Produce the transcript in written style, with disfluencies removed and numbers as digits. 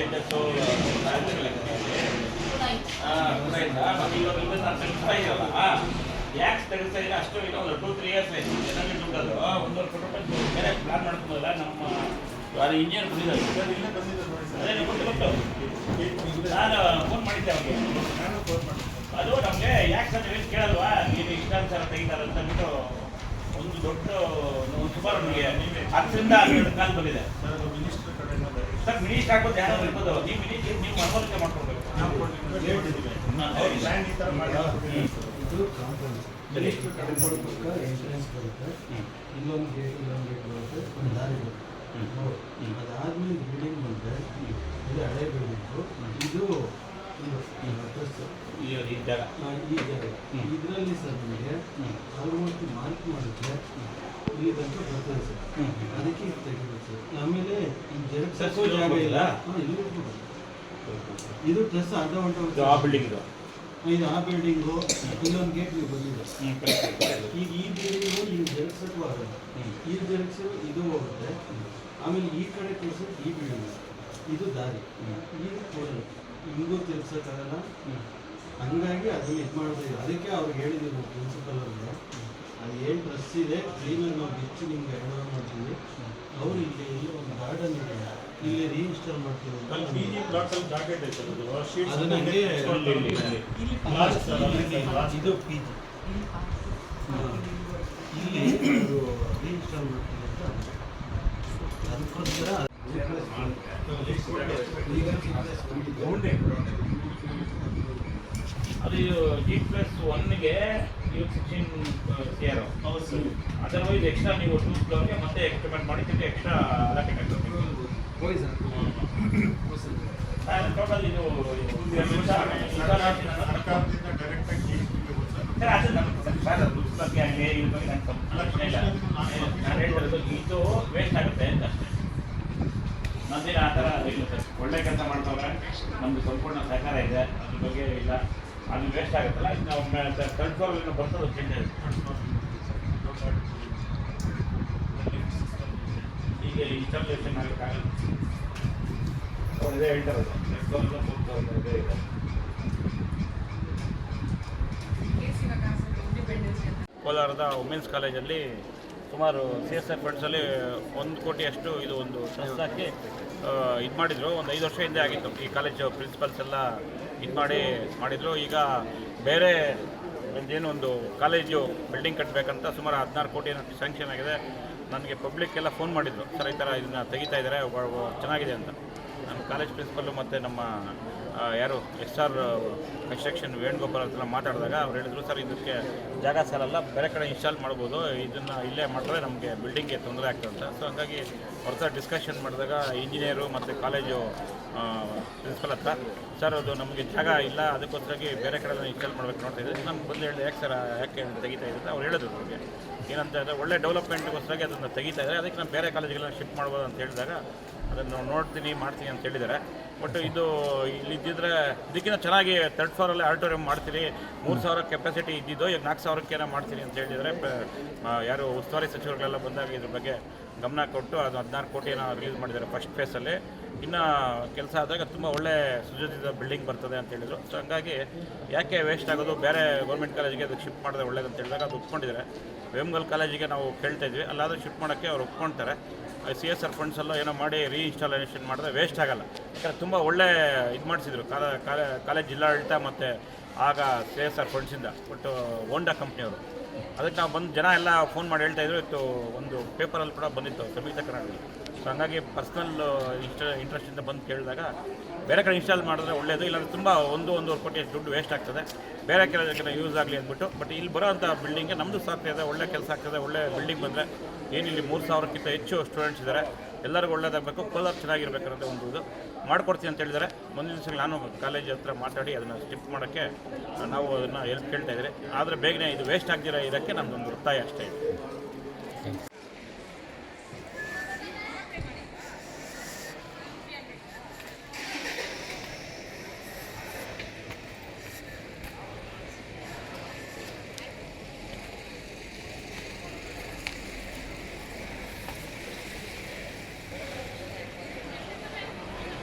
ಲೈಟಸ್ಸು ಯಾಕೆ ತೆಗಿಸ್ತಾ ಇದ್ರೆ ಅಷ್ಟು ಈಗ ಒಂದು 2-3 ಇಯರ್ಸ್ ಆಯ್ತು. ಚೆನ್ನಾಗಿ ದುಡ್ಡದು 1.5 ಕೋಟಿ ರೂಪಾಯಿ ಬೇರೆ ಪ್ಲಾನ್ ಮಾಡ್ಕೊಂಡಲ್ಲ ನಮ್ಮ ಯಾರು ಇಂಜಿನಿಯರ್ ಬಂದಿದ್ದಾರೆ. ಅದೇ ಕೊಟ್ಟು ನಾನು ಫೋನ್ ಮಾಡಿದ್ದೆ ಅವ್ರಿಗೆ. ಅದು ನಮಗೆ ಯಾಕೆ ಸರ್ ನೀವು ಕೇಳಲ್ವಾ ನೀವು ಇಷ್ಟಾನುಸಾರ ತೆಗಿತಾರೆ ಅಂತ ಅಂದ್ಬಿಟ್ಟು ಒಂದು ದೊಡ್ಡ ಸುಮಾರು ನಮಗೆ 10ರಿಂದ 12 ಕಾಲ್ ಬಂದಿದೆ ಸರ್. ಮಿನಿಸ್ಟರ್ ಆಗ್ಬೋದು ಯಾರು ಇರ್ಬೋದು, ನೀವು ಮಿನಿಸ್ಟರ್ ನೀವು ಮನವರಿಕೆ ಮಾಡ್ಕೊಳ್ಬೇಕು. ಎಂಟ್ರೆನ್ಸ್ ಬರುತ್ತೆ, ಇಲ್ಲೊಂದು ಗೇಟ್ ಬರುತ್ತೆ, ಒಂದು ದಾರಿ ಬರುತ್ತೆ. ಅದಾದ್ಮೇಲೆ ಬಿಲ್ಡಿಂಗ್ ಬಂದರೆ ಇದು ಹಳೆ ಬಿಲ್ಡಿಂಗು, ಇದು ಈ ಜಾಗ ಇದರಲ್ಲಿ ಸರ್ ನಿಮಗೆ ಆಲ್ಮೋಸ್ಟ್ ಮಾರ್ಕ್ ಮಾಡಿದ್ರೆ ಇಲ್ಲಿ ತನಕ ಬರ್ತದೆ ಸರ್. ಅದಕ್ಕೆ ಇದು ತೆಗಿಬೇಕು ಸರ್. ಆಮೇಲೆ ಈ ಜೆರಾಕ್ಸ್ ಜಾಗ ಇಲ್ಲ, ಇದು ಪ್ಲಸ್ ಅರ್ಧ ಹೊಂಟು ಆ ಬಿಲ್ಡಿಂಗ್ ಇದು ಆ ಬಿಲ್ಡಿಂಗು, ಇಲ್ಲೊಂದು ಗೇಟ್ ನೀವು ಬಂದಿದೆ. ಈಗ ಈ ಬಿಲ್ಡಿಂಗು ಈ ಜೆರಾಕ್ಸ್ ಆಗಲ್ಲ, ಈ ಜೆರಾಕ್ಸ್ ಇದು ಹೋಗುತ್ತೆ. ಆಮೇಲೆ ಈ ಕಡೆ ತೋರಿಸೋದು ಈ ಬಿಲ್ಡಿಂಗ್, ಇದು ದಾರಿ, ಈಗ ಟೋಟಲ್ ಹಿಂಗೂ ತಿರ್ಸೋಕ್ಕಾಗಲ್ಲ. ಹಂಗಾಗಿ ಅದನ್ನು ಇದು ಮಾಡೋದು. ಅದಕ್ಕೆ ಅವ್ರಿಗೆ ಹೇಳಿದ್ದೀವಿ ನಾವು ಪ್ರಿನ್ಸಿಪಲ್ ಅವ್ರಿಗೆ, ಅದು ಏನು ಡ್ರೆಸ್ ಇದೆ ಕ್ಲೀನಾಗಿ ನಾವು ಬಿಚ್ಚಿ ನಿಮ್ಗೆ ಹ್ಯಾಂಡ್ ಮಾಡ್ತೀವಿ. ಅವರು ಇಲ್ಲಿ ಒಂದು ಗಾರ್ಡನ್ ಇದೆ, ಇಲ್ಲಿ ರೀಇನ್ಸ್ಟಾಲ್ ಮಾಡ್ತೀವಿ. ಅದು ನನಗೆ ಇದು ಪಿ ಜಿ ಇಲ್ಲಿ ರೀಇನ್ಸ್ಟಾಲ್ ಮಾಡ್ತೀವಿ ಅಂತ ಅದಕ್ಕೋಸ್ಕರ ಅದು G+1ಗೆ ಇವಾಗ 16 CR. ಅದರ್ವೈಸ್ ಎಕ್ಸ್ಟ್ರಾ ನೀವು 2 ಫ್ಲೋರ್ಗೆ ಮತ್ತೆ ಎಕ್ಸ್ಪೆರಿಮೆಂಟ್ ಮಾಡಿ ಎಕ್ಸ್ಟ್ರಾ ಅಲಾಕೇಟ್ ಆಗ್ತದೆ. ಟೋಟಲ್ ಇದು ಇದು ವೇಸ್ಟ್ ಆಗುತ್ತೆ ಅಂತ ಅಷ್ಟೇ. ನಂದಿನ ಆ ಥರ ಇಲ್ಲ ಸರ್, ಒಳ್ಳೆ ಕೆಲಸ ಮಾಡ್ತವ್ರೆ, ನಮ್ದು ಸಂಪೂರ್ಣ ಸಹಕಾರ ಇದೆ, ಅದ್ರ ಬಗ್ಗೆ ಇಲ್ಲ. ಅದು ವೇಸ್ಟ್ ಆಗುತ್ತಲ್ಲ, ನಾವು ಥರ್ಡ್ ಫ್ಲೋರ್ ಬರ್ತದೆ ಚೇಂಜ್ ಈಗ ಇನ್ಸ್ಟಾಲೇಷನ್ ಆಗಬೇಕಾಗಲ್ಲ. ಇದೇ ಹೇಳ್ತಾರೆ ಇದೇ ಇದೆ. ಕೋಲಾರದ ವುಮೆನ್ಸ್ ಕಾಲೇಜಲ್ಲಿ ಸುಮಾರು CSR ಫಂಡ್ಸಲ್ಲಿ 1 ಕೋಟಿಯಷ್ಟು ಇದು ಒಂದು ಟ್ರಸ್ಟ್ ಹಾಕಿ ಇದು ಮಾಡಿದರು. ಒಂದು 5 ವರ್ಷ ಹಿಂದೆ ಆಗಿತ್ತು. ಈ ಕಾಲೇಜು ಪ್ರಿನ್ಸಿಪಲ್ಸ್ ಎಲ್ಲ ಇದು ಮಾಡಿದರು. ಈಗ ಬೇರೆ ಏನು ಒಂದು ಕಾಲೇಜು ಬಿಲ್ಡಿಂಗ್ ಕಟ್ಟಬೇಕಂತ ಸುಮಾರು 16 ಕೋಟಿ ಸ್ಯಾಂಕ್ಷನ್ ಆಗಿದೆ. ನನಗೆ ಪಬ್ಲಿಕ್ ಎಲ್ಲ ಫೋನ್ ಮಾಡಿದರು, ಸರ್ ಈ ಥರ ಇದನ್ನು ತೆಗಿತಾ ಇದ್ದಾರೆ, ಚೆನ್ನಾಗಿದೆ ಅಂತ. ನಮ್ಮ ಕಾಲೇಜ್ ಪ್ರಿನ್ಸಿಪಲ್ಲು ಮತ್ತು ನಮ್ಮ ಯಾರು SR ಕನ್ಸ್ಟ್ರಕ್ಷನ್ ವೇಣುಗೋಪಾಲ್ ಹತ್ರ ಮಾತಾಡಿದಾಗ ಅವ್ರು ಹೇಳಿದ್ರು, ಸರ್ ಇದಕ್ಕೆ ಜಾಗ ಸಾಲಲ್ಲ, ಬೇರೆ ಕಡೆ ಇನ್ಸ್ಟಾಲ್ ಮಾಡ್ಬೋದು, ಇದನ್ನು ಇಲ್ಲೇ ಮಾಡಿದ್ರೆ ನಮಗೆ ಬಿಲ್ಡಿಂಗ್ಗೆ ತೊಂದರೆ ಆಗ್ತದೆ ಅಂತ. ಸೊ ಹಂಗಾಗಿ ಅವ್ರ ಹತ್ರ ಡಿಸ್ಕಷನ್ ಮಾಡಿದಾಗ ಇಂಜಿನಿಯರು ಮತ್ತು ಕಾಲೇಜು ಪ್ರಿನ್ಸಿಪಲ್ ಹತ್ರ, ಸರ್ ಅದು ನಮಗೆ ಜಾಗ ಇಲ್ಲ, ಅದಕ್ಕೋಸ್ಕರಾಗಿ ಬೇರೆ ಕಡೆ ಇನ್ಸ್ಟಾಲ್ ಮಾಡ್ಬೇಕು ನೋಡ್ತಾ ಇದ್ದೀವಿ. ನಮ್ಗೆ ಬಂದು ಹೇಳಿದೆ, ಯಾಕೆ ಸರ್ ಯಾಕೆ ತೆಗಿತಾ ಇದ್ದಾರೆ ಅವ್ರು ಹೇಳಿದ್ರು. ನಮಗೆ ಏನಂತ ಹೇಳಿದ್ರೆ ಒಳ್ಳೆ ಡೆವಲಪ್ಮೆಂಟ್ಗೋಸ್ಕರಾಗಿ ಅದನ್ನು ತೆಗಿತಾ ಇದ್ದಾರೆ, ಅದಕ್ಕೆ ನಾನು ಬೇರೆ ಕಾಲೇಜ್ಗೆಲ್ಲ ಶಿಫ್ಟ್ ಮಾಡ್ಬೋದು ಅಂತ ಹೇಳಿದಾಗ ಅದನ್ನು ನೋಡ್ತೀನಿ ಮಾಡ್ತೀನಿ ಅಂತ ಹೇಳಿದ್ದಾರೆ. ಬಟ್ ಇದು ಇಲ್ಲಿದ್ದಿದ್ರೆ ಇದಕ್ಕಿಂತ ಚೆನ್ನಾಗಿ 3rd ಫ್ಲೋರಲ್ಲಿ ಆಡಿಟೋರಿಯಂ ಮಾಡ್ತೀರಿ, 3,000 ಕೆಪಾಸಿಟಿ ಇದ್ದಿದ್ದು ಈಗ 4,000ಕ್ಕೇನೋ ಮಾಡ್ತೀನಿ ಅಂತ ಹೇಳಿದರೆ ಯಾರು ಉಸ್ತುವಾರಿ ಸಚಿವರುಗಳೆಲ್ಲ ಬಂದಾಗ ಇದ್ರ ಬಗ್ಗೆ ಗಮನ ಕೊಟ್ಟು ಅದು 16 ಕೋಟಿನ ರಿಲೀಸ್ ಮಾಡಿದ್ದಾರೆ ಫಸ್ಟ್ ಫೇಸಲ್ಲಿ. ಇನ್ನು ಕೆಲಸ ಆದಾಗ ತುಂಬ ಒಳ್ಳೆ ಸುಜಾತಿತ ಬಿಲ್ಡಿಂಗ್ ಬರ್ತದೆ ಅಂತ ಹೇಳಿದರು. ಸೊ ಹಂಗಾಗಿ ಯಾಕೆ ವೇಸ್ಟ್ ಆಗೋದು, ಬೇರೆ ಗೌರ್ಮೆಂಟ್ ಕಾಲೇಜಿಗೆ ಅದಕ್ಕೆ ಶಿಫ್ಟ್ ಮಾಡಿದ್ರೆ ಒಳ್ಳೇದಂತ ಹೇಳಿದಾಗ ಅದು ಒಪ್ಕೊಂಡಿದ್ದಾರೆ. ವೇಮಗಲ್ ಕಾಲೇಜಿಗೆ ನಾವು ಕೇಳ್ತಾ ಇದ್ವಿ, ಅಲ್ಲಾದರೂ ಶಿಫ್ಟ್ ಮಾಡೋಕ್ಕೆ ಅವ್ರು ಒಪ್ಕೊಳ್ತಾರೆ. CSR ಫಂಡ್ಸೆಲ್ಲ ಏನೋ ಮಾಡಿ ರೀಇನ್ಸ್ಟಾಲೇಷನ್ ಮಾಡಿದ್ರೆ ವೇಸ್ಟ್ ಆಗೋಲ್ಲ. ಯಾಕಂದರೆ ತುಂಬ ಒಳ್ಳೆ ಇದು ಮಾಡಿಸಿದ್ರು ಕಾಲೇಜ್ ಜಿಲ್ಲಾಡಳಿತ ಮತ್ತು ಆಗ CSR ಫಂಡ್ಸಿಂದ. ಬಟ್ ಹೋಂಡಾ ಕಂಪ್ನಿಯವರು ಅದಕ್ಕೆ ನಾವು ಬಂದು ಜನ ಎಲ್ಲ ಫೋನ್ ಮಾಡಿ ಹೇಳ್ತಾಯಿದ್ರು. ಇತ್ತು ಒಂದು ಪೇಪರಲ್ಲಿ ಕೂಡ ಬಂದಿತ್ತು ಸಂಯುಕ್ತ ಕರ್ನಾಟಕದಲ್ಲಿ. ಸೊ ಹಂಗಾಗಿ ಪರ್ಸ್ನಲ್ ಇಂಟ್ರೆಸ್ಟಿಂದ ಬಂದು ಕೇಳಿದಾಗ ಬೇರೆ ಕಡೆ ಇನ್ಸ್ಟಾಲ್ ಮಾಡಿದ್ರೆ ಒಳ್ಳೆಯದು, ಇಲ್ಲಾಂದರೆ ತುಂಬ 1-1.5 ಕೋಟಿ ದುಡ್ಡು ವೇಸ್ಟ್ ಆಗ್ತದೆ, ಬೇರೆ ಕೆಲಸಕ್ಕೆ ಯೂಸ್ ಆಗಲಿ ಅಂದ್ಬಿಟ್ಟು. ಬಟ್ ಇಲ್ಲಿ ಬರೋವಂಥ ಬಿಲ್ಡಿಂಗ್ಗೆ ನಮ್ಮದು ಸಾಕ್ತಿದೆ, ಒಳ್ಳೆ ಕೆಲಸ ಆಗ್ತದೆ. ಒಳ್ಳೆ ಬಿಲ್ಡಿಂಗ್ ಬಂದರೆ ಏನಿಲ್ಲಿ 3,000ಕ್ಕಿಂತ ಹೆಚ್ಚು ಸ್ಟೂಡೆಂಟ್ಸ್ ಇದ್ದಾರೆ, ಎಲ್ಲರಿಗೂ ಒಳ್ಳೇದಾಗಬೇಕು, ಕೋಲಾರ ಚೆನ್ನಾಗಿರ್ಬೇಕು ಅನ್ನೋದು ಒಂದು ಇದು ಮಾಡ್ಕೊಡ್ತೀನಿ ಅಂತ ಹೇಳಿದ್ದಾರೆ. ಮುಂದಿನ ದಿವಸ ನಾನು ಕಾಲೇಜ್ ಹತ್ರ ಮಾತಾಡಿ ಅದನ್ನು ಶಿಫ್ಟ್ ಮಾಡೋಕ್ಕೆ ನಾವು ಅದನ್ನು ಹೆಲ್ಪ್ ಕೇಳ್ತಾ ಇದ್ದೀರಿ. ಆದರೆ ಬೇಗನೆ ಇದು ವೇಸ್ಟ್ ಆಗದಿರೋ ಇದಕ್ಕೆ ನಮ್ಮದೊಂದು ಒತ್ತಾಯ ಅಷ್ಟೇ ಇದೆ.